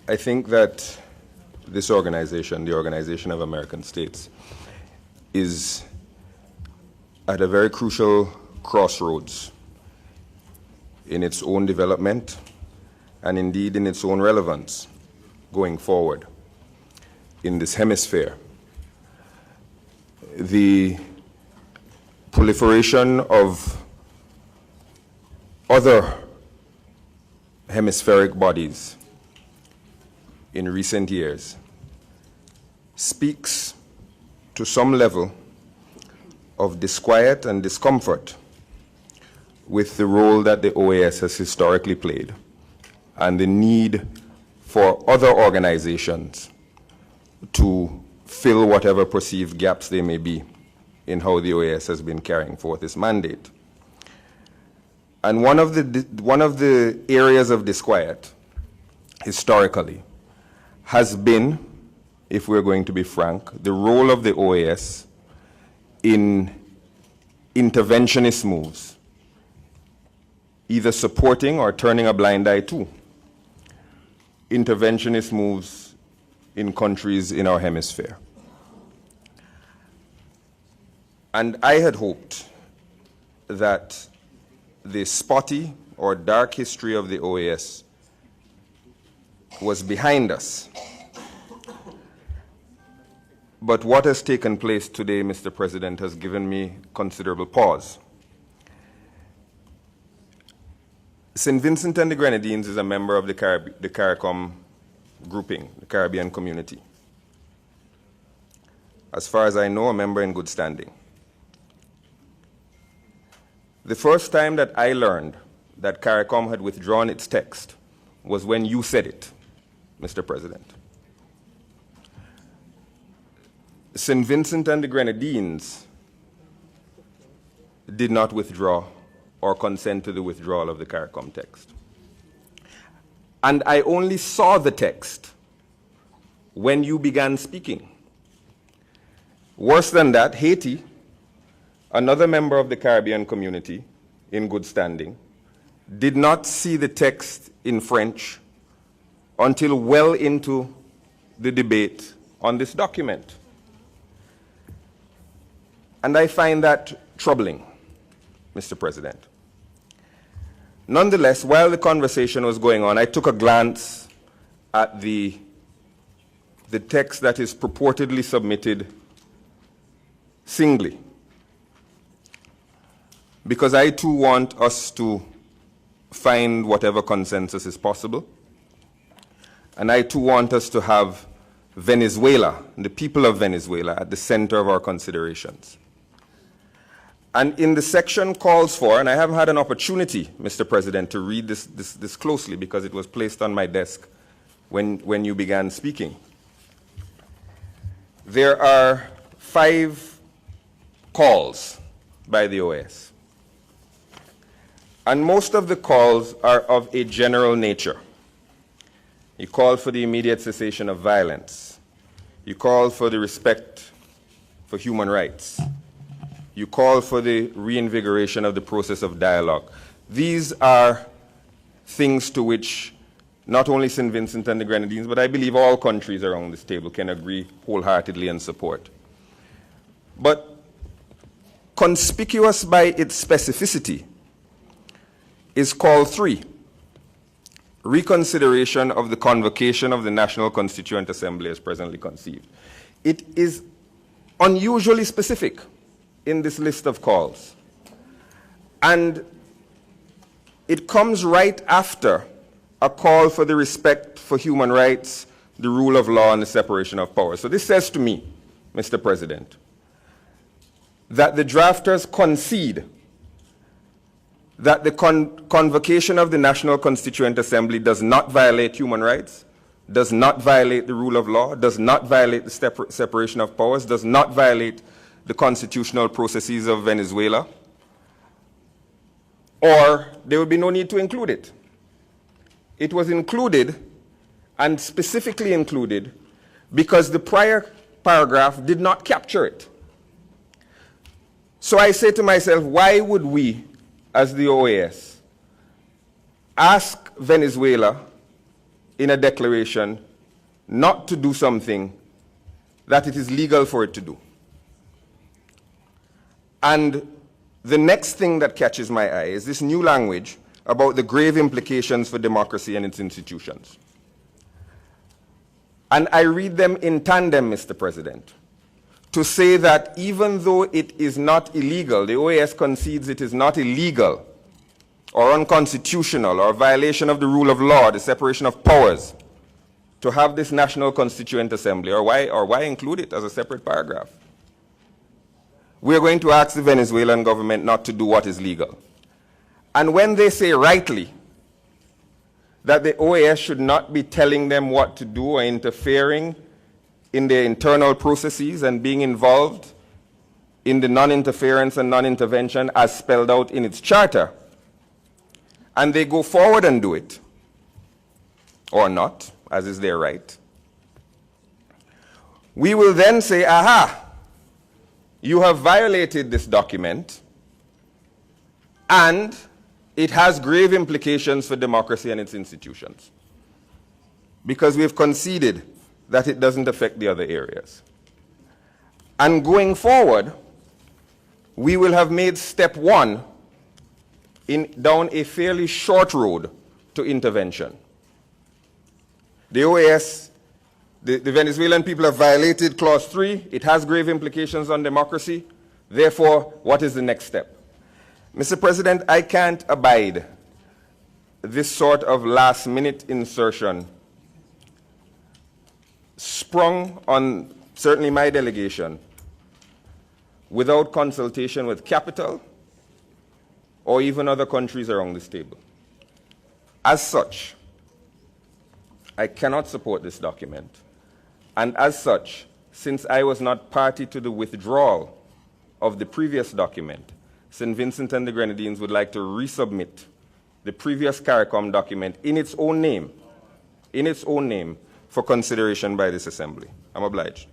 I think that this organization, the Organization of American States, is at a very crucial crossroads in its own development and indeed in its own relevance going forward in this hemisphere. The proliferation of other hemispheric bodies in recent years speaks to some level of disquiet and discomfort with the role that the OAS has historically played and the need for other organizations to fill whatever perceived gaps there may be in how the OAS has been carrying forth its mandate. And one of the areas of disquiet historically has been, if we're going to be frank, the role of the OAS in interventionist moves, either supporting or turning a blind eye to interventionist moves in countries in our hemisphere. And I had hoped that the spotty or dark history of the OAS was behind us. But what has taken place today, Mr. President, has given me considerable pause. St. Vincent and the Grenadines is a member of the CARICOM grouping, the Caribbean community. As far as I know, a member in good standing. The first time that I learned that CARICOM had withdrawn its text was when you said it, Mr. President. St. Vincent and the Grenadines did not withdraw or consent to the withdrawal of the CARICOM text. And I only saw the text when you began speaking. Worse than that, Haiti, another member of the Caribbean community in good standing, did not see the text in French until well into the debate on this document. And I find that troubling, Mr. President. Nonetheless, while the conversation was going on, I took a glance at the text that is purportedly submitted singly, because I too want us to find whatever consensus is possible, and I too want us to have Venezuela, the people of Venezuela, at the center of our considerations. And in the section calls for, and I haven't had an opportunity, Mr. President, to read this closely because it was placed on my desk when you began speaking. There are 5 calls by the OAS. And most of the calls are of a general nature. You call for the immediate cessation of violence. You call for the respect for human rights. You call for the reinvigoration of the process of dialogue. These are things to which not only St. Vincent and the Grenadines, but I believe all countries around this table can agree wholeheartedly and support. But conspicuous by its specificity is call 3, reconsideration of the convocation of the National Constituent Assembly as presently conceived. It is unusually specific in this list of calls. And it comes right after a call for the respect for human rights, the rule of law, and the separation of powers. So this says to me, Mr. President, that the drafters concede that the convocation of the National Constituent Assembly does not violate human rights, does not violate the rule of law, does not violate the separation of powers, does not violate the constitutional processes of Venezuela, or there would be no need to include it. It was included, and specifically included, because the prior paragraph did not capture it. So I say to myself, why would we, as the OAS, ask Venezuela in a declaration not to do something that it is legal for it to do. And the next thing that catches my eye is this new language about the grave implications for democracy and its institutions. And I read them in tandem, Mr. President, to say that even though it is not illegal, the OAS concedes it is not illegal or unconstitutional or a violation of the rule of law, the separation of powers, to have this National Constituent Assembly, or why include it as a separate paragraph? We are going to ask the Venezuelan government not to do what is legal. And when they say rightly that the OAS should not be telling them what to do or interfering in their internal processes and being involved in the non-interference and non-intervention as spelled out in its charter, and they go forward and do it, or not, as is their right, we will then say, aha, you have violated this document, and it has grave implications for democracy and its institutions, because we have conceded that it doesn't affect the other areas. And going forward, we will have made step one down a fairly short road to intervention. The OAS, the Venezuelan people have violated Clause 3. It has grave implications on democracy. Therefore, what is the next step? Mr. President, I can't abide this sort of last-minute insertion sprung on certainly my delegation without consultation with capital or even other countries around this table. As such, I cannot support this document. And as such, since I was not party to the withdrawal of the previous document, St. Vincent and the Grenadines would like to resubmit the previous CARICOM document in its own name, for consideration by this Assembly. I'm obliged.